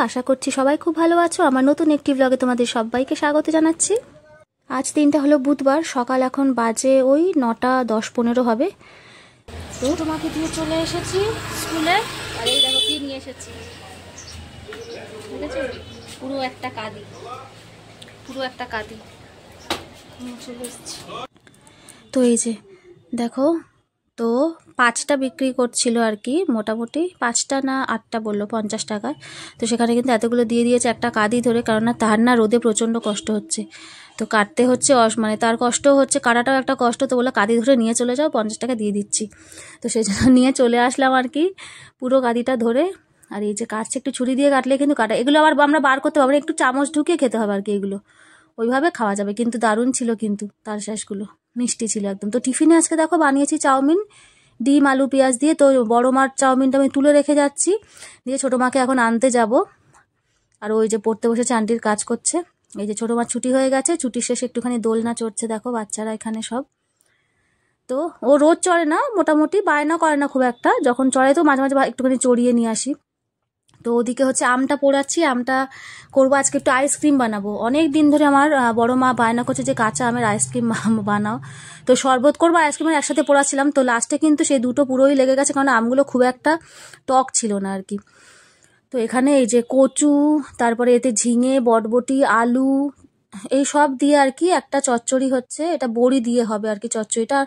আশা করছি সবাই খুব ভালো আছো। আমার নতুন একটি ব্লগে তোমাদের সবাইকে স্বাগত জানাচ্ছি। আজ দিনটা হলো বুধবার, সকাল এখন বাজে ওই 9টা 10-15 হবে। তো তোমাকে দিয়ে চলে এসেছি স্কুলে। আর এই দেখো কি নিয়ে এসেছি, ঠিক আছে? পুরো একটা কাঁদি নিয়ে চলে এসেছি। তো এই যে দেখো, তো 5টা বিক্রি করছিল আর কি, মোটামুটি 5টা না 8টা বললো 50 টাকায়। তো সেখানে কিন্তু এতগুলো দিয়ে দিয়েছে একটা কাঁদি ধরে, কারণ না তার না রোদে প্রচণ্ড কষ্ট হচ্ছে, তো কাটতে হচ্ছে, মানে তার কষ্ট হচ্ছে, কাটাটাও একটা কষ্ট। তো বলে কাঁদি ধরে নিয়ে চলে যাও, 50 টাকা দিয়ে দিচ্ছি। তো সেই জন্য নিয়ে চলে আসলাম আর কি, পুরো কাঁদিটা ধরে। আর এই যে কাটছে, একটু ছুরি দিয়ে কাটলে কিন্তু কাটা, এগুলো আবার আমরা বার করতে পারবো, একটু চামচ ঢুকিয়ে খেতে হবে আর কি, এগুলো ওইভাবে খাওয়া যাবে। কিন্তু দারুণ ছিল, কিন্তু তার শেষগুলো মিষ্টি ছিল একদম। তো টিফিনে আজকে দেখো বানিয়েছি চাউমিন, ডিম আলু পেঁয়াজ দিয়ে। তো বড় মার চাউমিনটা আমি তুলে রেখে যাচ্ছি, দিয়ে ছোটো মাকে এখন আনতে যাব। আর ওই যে পড়তে বসেছে, আন্টির কাজ করছে। এই যে ছোটো মার ছুটি হয়ে গেছে, ছুটির শেষে একটুখানি দোলনা চড়ছে দেখো বাচ্চারা এখানে সব। তো ও রোজ চড়ে না, মোটামুটি বায়না করে না খুব একটা, যখন চড়ে তো মাঝে মাঝে একটুখানি চড়িয়ে নিয়ে আসি। তো ওদিকে হচ্ছে আমটা পোড়াচ্ছি, আমটা করবো আজকে, একটু আইসক্রিম বানাবো। অনেক দিন ধরে আমার বড় মা বায়না করছে যে কাঁচা আমের আইসক্রিম বানাও। তো শরবত করবো আইসক্রিমের একসাথে পোড়াচ্ছিলাম, তো লাস্টে কিন্তু সেই দুটো পুরোই লেগে গেছে, কারণ আমগুলো খুব একটা টক ছিল না আর কি। তো এখানে এই যে কচু, তারপরে এতে ঝিঙে, বটবটি, আলু, এই সব দিয়ে আর কি একটা চচ্চড়ি হচ্ছে। এটা বড়ি দিয়ে হবে আর কি চচ্চড়িটা।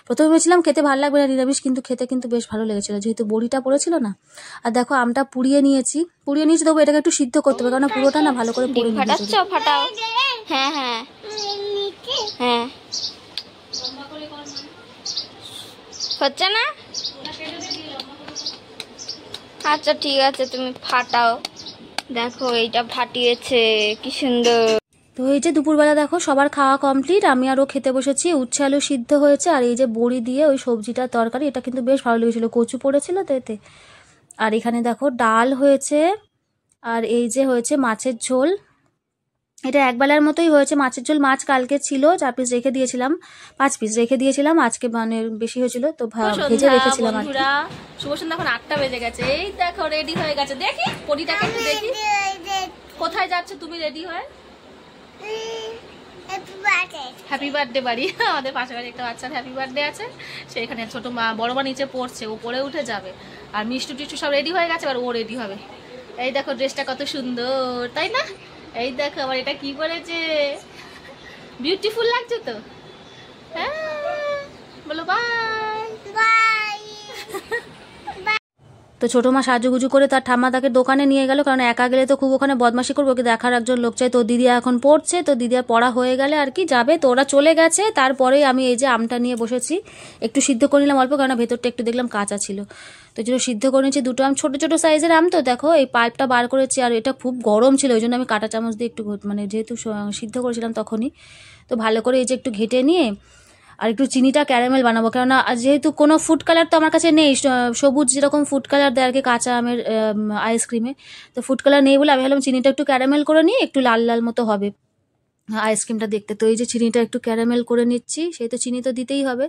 প্রথমে ভেবেছিলাম খেতে ভালো লাগবে না নিরামিষ, কিন্তু খেতে কিন্তু বেশ ভালো লেগেছিল, যেহেতু বড়িটা পড়েছিল না। আর দেখো আমটা পুড়িয়ে নিয়েছি, তবু এটাকে একটু সিদ্ধ করতে হবে, কারণ পুরোটা না ভালো করে পুড়ে নিয়েছি। ফাটাও। হ্যাঁ হ্যাঁ হ্যাঁ, হচ্ছে না? আচ্ছা ঠিক আছে, তুমি ফাটাও। দেখো এইটা ফাটিয়েছে, কি সুন্দর। তো এই যে দুপুরবেলা দেখো সবার খাওয়া কমপ্লিট, আমি আরও খেতে বসেছি। উচ্ছে আলু সিদ্ধ হয়েছে, আর এই যে বড়ি দিয়ে ওই সবজিটার তরকারি, এটা কিন্তু বেশ ভালো লেগেছিলো, কচু পড়েছিল তো এতে। আর এখানে দেখো ডাল হয়েছে, আর এই যে হয়েছে মাছের ঝোল। এটা একবেলার মতোই হয়েছে মাছের ঝোল। মাছ কালকে ছিল 4 পিস রেখে দিয়েছিলাম, 5 পিস রেখে দিয়েছিলাম, আজকে মানে বেশি হয়েছিল তো ভেজে রেখেছিলাম। শুভ সন্ধ্যা, এখন 8টা বেজে গেছে। এই দেখো রেডি হয়ে গেছে, দেখি পরিটাকে একটু দেখি। কোথায় যাচ্ছে তুমি রেডি হয়ে? হ্যাপি বার্থডে বাড়ি, আমাদের পাশে বাড়ি একটা বাচ্চার হ্যাপি বার্থডে আছে, সেখানে ছোট মা বড় মা নিচে পড়ছে, ও পড়ে উঠে যাবে। আর মিষ্টি টিষ্টু সব রেডি হয়ে গেছে, আর ও রেডি হবে। এই দেখো ড্রেসটা কত সুন্দর, তাই না? এই দেখো আবার এটা কি করেছে, বিউটিফুল লাগছে তো। হ্যাঁ বলো বাই বাই। তো ছোটো মা সাজুগুজু করে তার ঠাম্মা তাকে দোকানে নিয়ে গেল, কারণ একা গেলে তো খুব ওখানে বদমাশি করবো, ওকে দেখার একজন লোক চাই। তো দিদিয়া এখন পড়ছে, তো দিদিয়া পড়া হয়ে গেলে আর কি যাবে। তো ওরা চলে গেছে, তারপরেই আমি এই যে আমটা নিয়ে বসেছি, একটু সিদ্ধ করে নিলাম অল্প, কারণ ভেতরটা একটু দেখলাম কাঁচা ছিল। তো এই জন্য সিদ্ধ করে নিচ্ছি দুটো আম, ছোটো ছোটো সাইজের আম। তো দেখো এই পাল্পটা বার করেছি, আর এটা খুব গরম ছিল, ওই জন্য আমি কাঁটা চামচ দিয়ে একটু, মানে যেহেতু সিদ্ধ করেছিলাম তখনই, তো ভালো করে এই যে একটু ঘেটে নিয়ে আর একটু চিনিটা ক্যারামেল বানাবো, কেননা যেহেতু কোনো ফুড কালার তো আমার কাছে নেই, সবুজ যেরকম ফুড কালার দেয় আর কি কাঁচা আমের আইসক্রিমে, তো ফুড কালার নেই বলে আমি ভাবলাম চিনিটা একটু ক্যারামেল করে নিয়ে একটু লাল লাল মতো হবে আইসক্রিমটা দেখতে। তো এই যে চিনিটা একটু ক্যারামেল করে নিচ্ছি, সেই তো চিনি তো দিতেই হবে,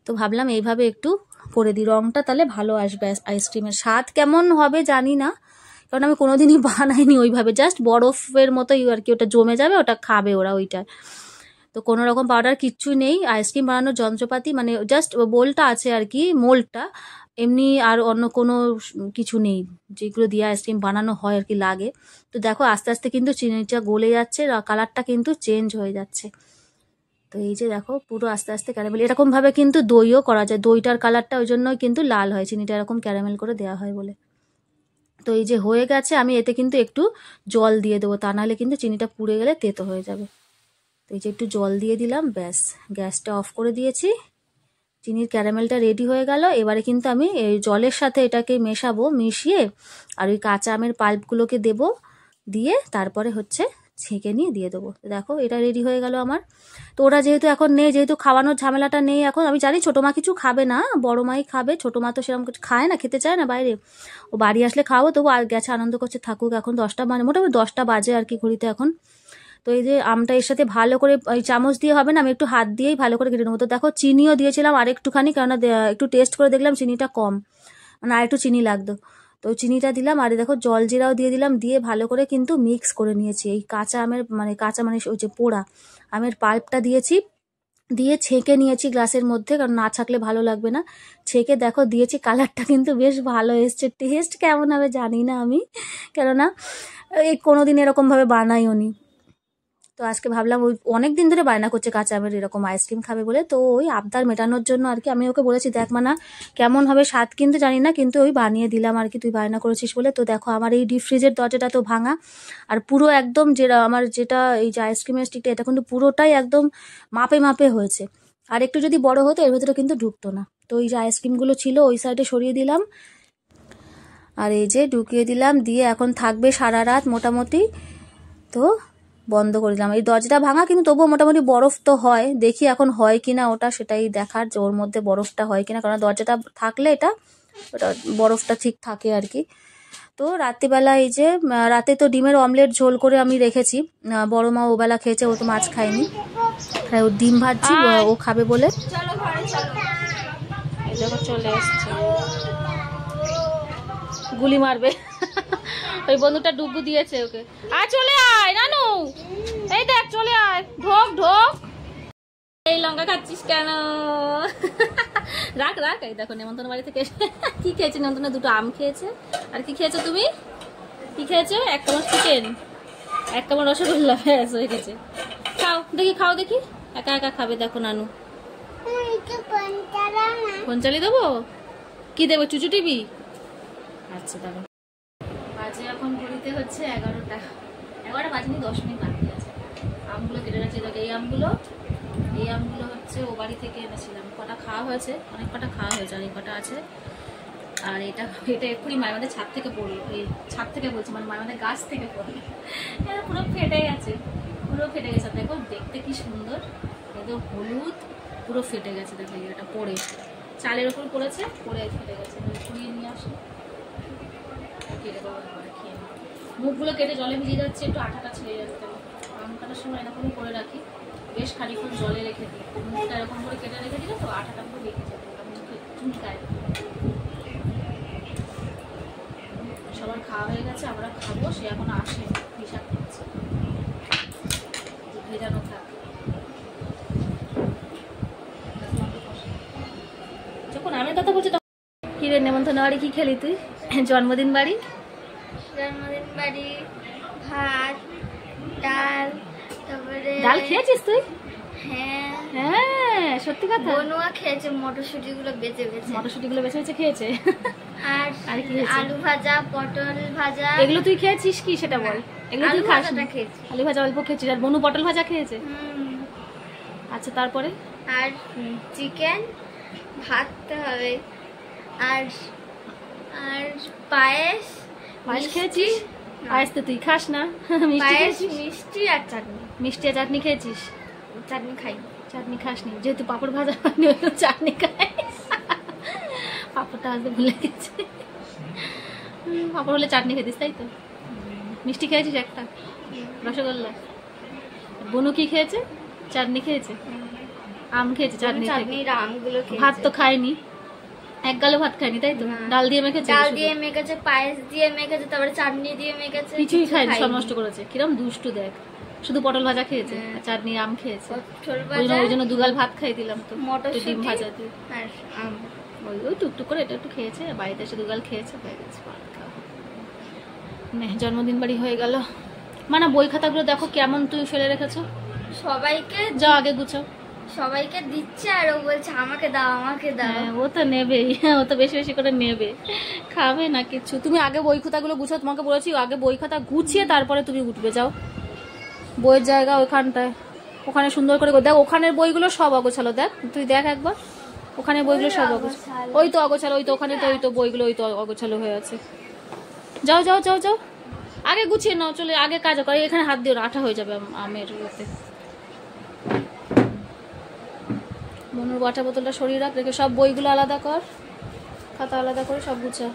তো ভাবলাম এইভাবে একটু করে দিই, রঙটা তাহলে ভালো আসবে আইসক্রিমের। স্বাদ কেমন হবে জানি না, কারণ আমি কোনোদিনই বানাইনি ওইভাবে, জাস্ট বরফের মতোই আর কি, ওটা জমে যাবে, ওটা খাবে ওরা ওইটা। তো কোনো রকম পাউডার কিচ্ছু নেই, আইসক্রিম বানানোর যন্ত্রপাতি মানে জাস্ট বোলটা আছে আর কি, মোল্ডটা, এমনি আর অন্য কোনো কিছু নেই যেগুলো দিয়ে আইসক্রিম বানানো হয় আর কি লাগে। তো দেখো আস্তে আস্তে কিন্তু চিনিটা গলে যাচ্ছে, কালারটা কিন্তু চেঞ্জ হয়ে যাচ্ছে। তো এই যে দেখো পুরো আস্তে আস্তে ক্যারামেল, এরকমভাবে কিন্তু দইও করা যায়, দইটার কালারটা ওই জন্যই কিন্তু লাল হয়, চিনিটা এরকম ক্যারামেল করে দেওয়া হয় বলে। তো এই যে হয়ে গেছে, আমি এতে কিন্তু একটু জল দিয়ে দেবো, তা নাহলে কিন্তু চিনিটা পুড়ে গেলে তেতো হয়ে যাবে। তো এই যে একটু জল দিয়ে দিলাম, ব্যাস গ্যাসটা অফ করে দিয়েছি, চিনির ক্যারামেলটা রেডি হয়ে গেল। এবারে কিন্তু আমি এই জলের সাথে এটাকে মেশাবো, মিশিয়ে আর ওই কাঁচা আমের পাল্পগুলোকে দেবো, দিয়ে তারপরে হচ্ছে ছেঁকে নিয়ে দিয়ে দেবো। দেখো এটা রেডি হয়ে গেল আমার। তো ওরা যেহেতু এখন নেই, যেহেতু খাওয়ানোর ঝামেলাটা নেই এখন, আমি জানি ছোটো মা কিছু খাবে না, বড় মাই খাবে, ছোটো মা তো সেরকম কিছু খায় না, খেতে চায় না বাইরে, ও বাড়ি আসলে খাওয়াবো, তবু আর গেছে আনন্দ করছে, থাকুক। এখন 10টা মানে মোটামুটি 10টা বাজে আর কি ঘড়িতে এখন। তো এই যে আমটা এর সাথে ভালো করে, ওই চামচ দিয়ে হবে না, আমি একটু হাত দিয়েই ভালো করে কেটে নেবো। তো দেখো চিনিও দিয়েছিলাম আর একটুখানি, কেননা একটু টেস্ট করে দেখলাম চিনিটা কম, মানে আর একটু চিনি লাগতো। তো চিনিটা দিলাম, আর দেখো জল জিরাও দিয়ে দিলাম, দিয়ে ভালো করে কিন্তু মিক্স করে নিয়েছি। এই কাঁচা আমের মানে ওই যে পোড়া আমের পাল্পটা দিয়েছি, দিয়ে ছেঁকে নিয়েছি গ্লাসের মধ্যে, কারণ না ছাকলে ভালো লাগবে না। ছেঁকে দেখো দিয়েছি, কালারটা কিন্তু বেশ ভালো এসছে। টেস্ট কেমন হবে জানি না আমি, কেননা এই কোনোদিন এরকমভাবে বানাইও নি। তো আজকে ভাবলাম, ওই অনেক দিন ধরে বায়না করছে কাঁচা আমের এরকম আইসক্রিম খাবে বলে, তো ওই আবদার মেটানোর জন্য আর কি আমি ওকে বলেছি, দেখ মানা কেমন হবে স্বাদ কিন্তু জানি না, কিন্তু ওই বানিয়ে দিলাম আর কি, তুই বায়না করেছিস বলে। তো দেখো আমার এই ডিপ ফ্রিজের দরজাটা তো ভাঙা, আর পুরো একদম আমার যেটা এই যে আইসক্রিমের স্টিকটা, এটা কিন্তু পুরোটাই একদম মাপে মাপে হয়েছে। আর একটু যদি বড় হতো এর ভেতরে কিন্তু ঢুকতো না। তো এই যে আইসক্রিমগুলো ছিল ওই সাইডে সরিয়ে দিলাম, আর এই যে ঢুকিয়ে দিলাম, দিয়ে এখন থাকবে সারা রাত মোটামুটি। তো বন্ধ করে দিলাম। এই দরজাটা ভাঙা, কিন্তু তবুও মোটামুটি বরফ তো হয়, দেখি এখন হয় কিনা ওটা, সেটাই দেখার যে ওর মধ্যে বরফটা হয় কিনা, কারণ দরজাটা থাকলে ওটা বরফটা ঠিক থাকে আর কি। তো রাত্রিবেলা এই যে রাতে তো ডিমের অমলেট ঝোল করে আমি রেখেছি, বড় মা ওবেলা খেয়েছে, ও তো মাছ খায়নি, তাই ও ডিম ভাজছি, ও খাবে বলে। চলে এসছে, গুলি মারবে। ওই বন্ধুটা ডুবু দিয়েছে ওকে। আয় চলে আয় নানু, এই দেখ চলে আয়, ঢোক ঢোক। এই লঙ্কা খাচ্ছিস কেন? রাখ রাখ। এই দেখো নেমন্তন্ন বাড়ি থেকে কি খেয়েছে নেমন্তন্ন, দুটো আম খেয়েছে। আর কি খেয়েছো তুমি? কি খেয়েছো? এক কামড় চিকেন, এক কামড় রসগোল্লা, ব্যাস হয়ে গেছে। খাও দেখি, খাও দেখি। একা একা খাবে দেখো নানু। ফোন চালিয়ে দেবো? কি দেবো, চুচু টিভি? আচ্ছা দাঁড়ো। বাজে এখন ঘড়িতে হচ্ছে 11টা, 11টা বাজেনি, 10 মিনিট বাকি আছে। আমগুলো কেটে রাখছি, দেখো এই আমগুলো হচ্ছে ও বাড়ি থেকে এনেছিলাম। কটা খাওয়া হয়েছে, অনেক কটা খাওয়া হয়েছে, আর এই কটা আছে। আর এটা এক্ষুনি মায়ের ছাদ থেকে পড়লো, এই ছাদ থেকে বলছি, মানে মায়ের গাছ থেকে পড়লো, পুরো ফেটে গেছে, পুরো ফেটে গেছে। দেখো দেখতে কি সুন্দর, একদম হলুদ, পুরো ফেটে গেছে। দেখো এটা পড়ে চালের ওপর পড়েছে, পড়ে ফেটে গেছে। কুড়িয়ে নিয়ে আসি, কেটে দেবো, খেয়ে নেবো। মুখগুলো কেটে জলে ভিজে যাচ্ছে, একটু আঠাটা ছেড়ে যাচ্ছে। আম কাটার সময় এরকম করে রাখি, বেশ খানিক্ষণ জলে রেখে দিই, মুখটা এরকম করে কেটে রেখে দিলে তো আঠাটা পুরো বেঁকে যাবে, মুখে চুলকায়। সবার খাওয়া হয়ে গেছে, আমরা খাবো, সে এখন আসে, হিসাব করছে, ভেজানো থাক। যখন আমের কথা বলছি তখন কি রে, নেমন্তন্ন বাড়ি কি খেলি তুই? জন্মদিন বাড়ি ভাত, ডাল, তারপরে ডাল খেয়েছিস তুই? হ্যাঁ হ্যাঁ সত্যি কথা। বনুয়া খেয়েছে, মটরশুঁটি গুলো বেঁচে বেছে খেয়েছে। আর কি আলু ভাজা, পটল ভাজা। এগুলো তুই খেয়েছিস কি সেটা বল? এগুলো তুই খাস? খেয়েছি, আলু ভাজা অল্প খেয়েছিস, আর বনু পটল ভাজা খেয়েছে। আচ্ছা তারপরে? আর চিকেন ভাজতে হবে, আর পায়েস খেয়েছিস? পায়েস তো তুই খাস না। মিষ্টি আর চাটনি। মিষ্টি আর চাটনি খেয়েছিস? চাটনি খাই। চাটনি খাসনি, যেহেতু পাপড় ভাজা চাটনি খাই। পাপড়টা আসতে ভুলে গেছে। পাপড় হলে চাটনি খেতিস তাই তো? মিষ্টি খেয়েছিস একটা, রসগোল্লা। বনু কি খেয়েছে? চাটনি খেয়েছে, আম খেয়েছে, চাটনি। আমগুলো ভাত তো খায়নি, এক গালে ভাত খায়নি তাই তো? ডাল দিয়ে মেখেছে, ডাল দিয়ে মেখেছে, পায়েস দিয়ে মেখেছে, তারপরে চাটনি দিয়ে মেখেছে, কিছুই খায়নি, সব নষ্ট করেছে। কিরম দুষ্টু দেখ, শুধু পটল ভাজা খেয়েছে, চাটনি আম খেয়েছে। ওই জন্য দুগাল ভাত খাই দিলাম তো, ডিম ভাজা দিয়ে। আর আম ওই টুকটুক করে এটা একটু খেয়েছে, বাড়িতে এসে দুগাল খেয়েছে, হয়ে গেছে। জন্মদিন বাড়ি হয়ে গেল। মানে বই খাতাগুলো দেখো কেমন তুই ফেলে রেখেছো। সবাইকে যাও আগে গুছাও। সবাইকে দিচ্ছে, আর ও বলছে আমাকে দাও, আমাকে দাও। ও তো নেবেই, ও তো বেশি বেশি করে নেবে, খাবে না কিছু। তুমি আগে বই খাতাগুলো গুছাও, তোমাকে বলেছি আগে বই খাতা গুছিয়ে তারপরে তুমি উঠবে। যাও, বইয়ের জায়গা ওইখানটায়, ওখানে সুন্দর করে দেখ, ওখানের বইগুলো সব অগোছালো। দেখ তুই দেখ একবার, ওখানে বইগুলো সব অগোছালো। ওই তো অগোছালো, ওই তো ওখানে তো ওই তো বইগুলো ওই তো অগোছালো হয়ে আছে। যাও যাও যাও যাও, আগে গুছিয়ে নাও, চলে আগে কাজ করো। এখানে হাত দিও না, আঠা হয়ে যাবে আমের ইয়েতে। মনুর ওয়াটার বোতলটা সরিয়ে রাখ, রেখে সব বইগুলো আলাদা কর, খাতা আলাদা করে সব গুছা।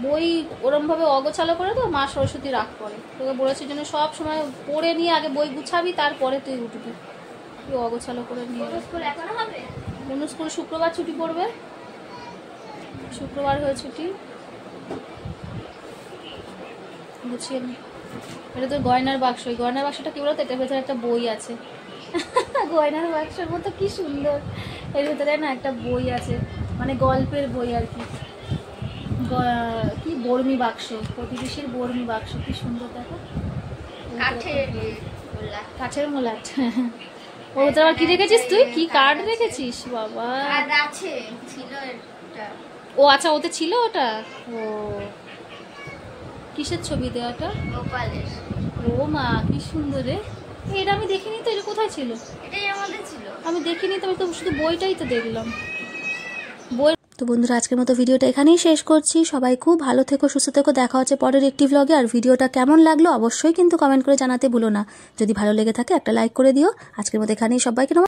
বই ওরম ভাবে অগোছালো করে তো মা সরস্বতী রাগ করে। তোকে বলেছি জন্য সব সময় পড়ে নিয়ে আগে বই গুছাবি, তারপরে তুই উঠবি। তুই অগোছালো করে নিয়ে। স্কুল এখনো হবে? মনু স্কুল শুক্রবার ছুটি পড়বে। শুক্রবার হয়ে ছুটি বুঝছি আমি। এটা তো গয়নার বাক্স, এই গয়নার বাক্সটা কি বলতো, এটার ভেতরে একটা বই আছে। গয়নার বাক্সের মতো কি সুন্দর, এর ভেতরে না একটা বই আছে, মানে গল্পের বই আর কি। কি বর্মি বাক্স, প্রতিবেশীর বর্মি বাক্স, কি সুন্দর দেখো। কাঠের মোলাট। ও তো আবার কি রেখেছিস তুই, কি কার্ড রেখেছিস বাবা? ও আচ্ছা, ওতে ছিল ওটা। ও কিসের ছবি দেওয়াটা? ও মা কি সুন্দর রে, এটা আমি দেখিনি তো, এটা কোথায় ছিল? এটাই আমাদের ছিল, আমি দেখিনি তো, আমি তো শুধু বইটাই তো দেখলাম। বই তো বন্ধুরা, আজকের মতো ভিডিওটা এখানেই শেষ করছি। সবাই খুব ভালো থেকো, সুস্থ থেকো, দেখা হচ্ছে পরের একটি ভ্লগে। আর ভিডিওটা কেমন লাগলো অবশ্যই কিন্তু কমেন্ট করে জানাতে ভুলো না। যদি ভালো লেগে থাকে একটা লাইক করে দিও। আজকের মতো এখানেই, সবাইকে নমস্কার।